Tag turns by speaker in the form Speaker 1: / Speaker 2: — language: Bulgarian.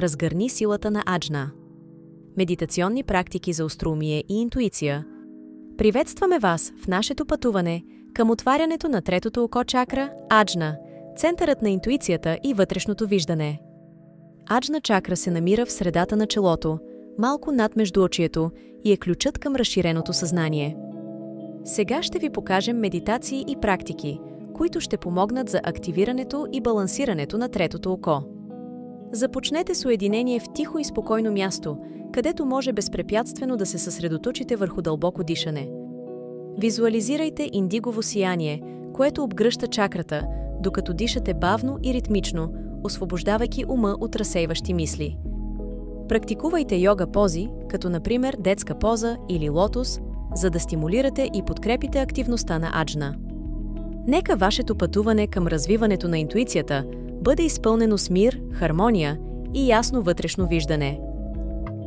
Speaker 1: Разгърни силата на аджна. Медитационни практики за остроумие и интуиция. Приветстваме вас в нашето пътуване към отварянето на третото око чакра – аджна, центърът на интуицията и вътрешното виждане. Аджна чакра се намира в средата на челото, малко над междуочието и е ключът към разширеното съзнание. Сега ще ви покажем медитации и практики, които ще помогнат за активирането и балансирането на третото око. Започнете с уединение в тихо и спокойно място, където може безпрепятствено да се съсредоточите върху дълбоко дишане. Визуализирайте индигово сияние, което обгръща чакрата, докато дишате бавно и ритмично, освобождавайки ума от разсейващи мисли. Практикувайте йога пози, като например детска поза или лотос, за да стимулирате и подкрепите активността на аджна. Нека вашето пътуване към развиването на интуицията бъде изпълнено с мир, хармония и ясно вътрешно виждане.